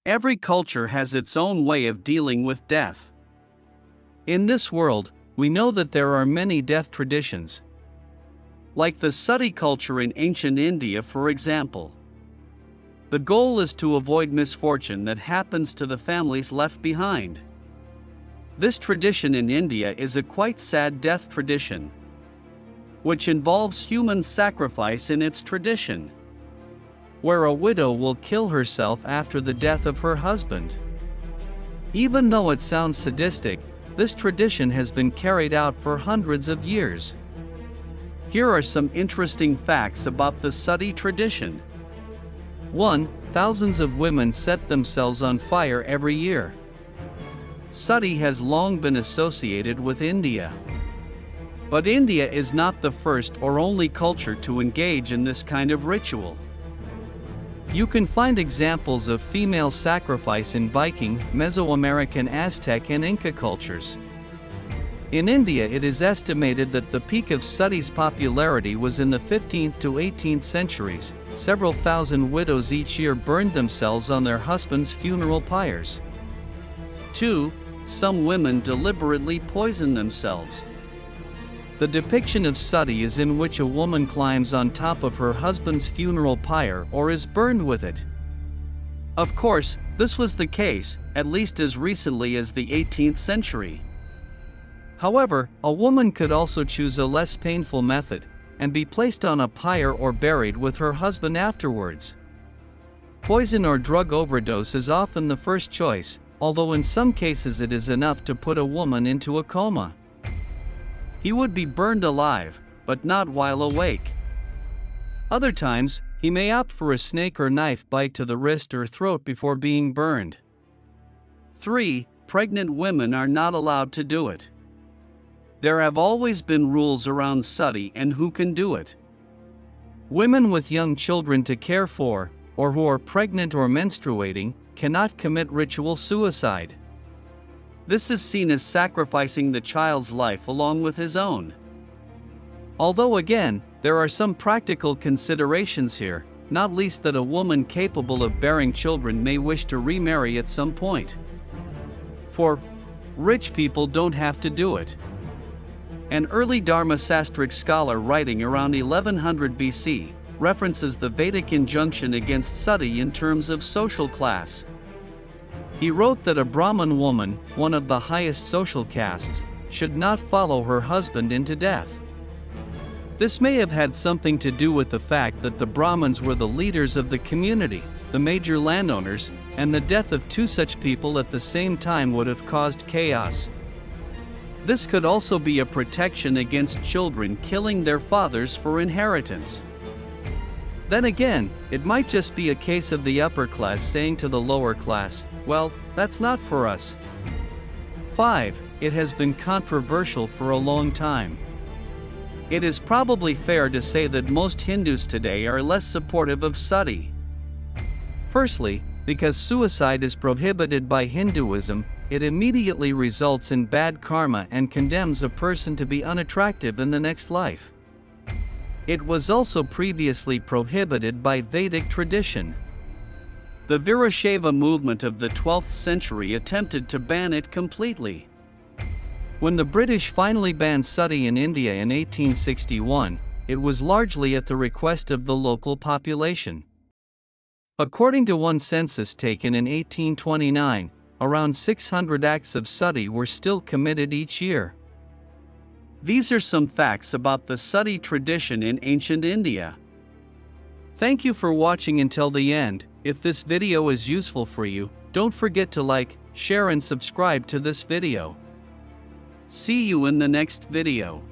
Every culture has its own way of dealing with death. In this world, we know that there are many death traditions. Like the Sati culture in ancient India, for example. The goal is to avoid misfortune that happens to the families left behind. This tradition in India is a quite sad death tradition, which involves human sacrifice in its tradition, where a widow will kill herself after the death of her husband. Even though it sounds sadistic, this tradition has been carried out for hundreds of years. Here are some interesting facts about the Sati tradition. 1. Thousands of women set themselves on fire every year. Sati has long been associated with India. But India is not the first or only culture to engage in this kind of ritual. You can find examples of female sacrifice in Viking, Mesoamerican, Aztec, and Inca cultures. In India, it is estimated that the peak of Sati's popularity was in the 15th to 18th centuries. Several thousand widows each year burned themselves on their husbands' funeral pyres. 2. Some women deliberately poison themselves. The depiction of Sati is in which a woman climbs on top of her husband's funeral pyre or is burned with it. Of course, this was the case, at least as recently as the 18th century. However, a woman could also choose a less painful method, and be placed on a pyre or buried with her husband afterwards. Poison or drug overdose is often the first choice, although in some cases it is enough to put a woman into a coma. He would be burned alive, but not while awake. Other times, he may opt for a snake or knife bite to the wrist or throat before being burned. 3. Pregnant women are not allowed to do it. There have always been rules around Sati and who can do it. Women with young children to care for, or who are pregnant or menstruating, cannot commit ritual suicide. This is seen as sacrificing the child's life along with his own. Although again, there are some practical considerations here, not least that a woman capable of bearing children may wish to remarry at some point. For rich people don't have to do it. An early Dharmasastric scholar writing around 1100 BC references the Vedic injunction against Sati in terms of social class. He wrote that a Brahmin woman, one of the highest social castes, should not follow her husband into death. This may have had something to do with the fact that the Brahmins were the leaders of the community, the major landowners, and the death of two such people at the same time would have caused chaos. This could also be a protection against children killing their fathers for inheritance. Then again, it might just be a case of the upper class saying to the lower class, "Well, that's not for us." 5. It has been controversial for a long time. It is probably fair to say that most Hindus today are less supportive of Sati. Firstly, because suicide is prohibited by Hinduism, it immediately results in bad karma and condemns a person to be unattractive in the next life. It was also previously prohibited by Vedic tradition. The Virashaiva movement of the 12th century attempted to ban it completely. When the British finally banned Sati in India in 1861, it was largely at the request of the local population. According to one census taken in 1829, around 600 acts of Sati were still committed each year. These are some facts about the Sati tradition in ancient India. Thank you for watching until the end. If this video is useful for you, don't forget to like, share and subscribe to this video. See you in the next video.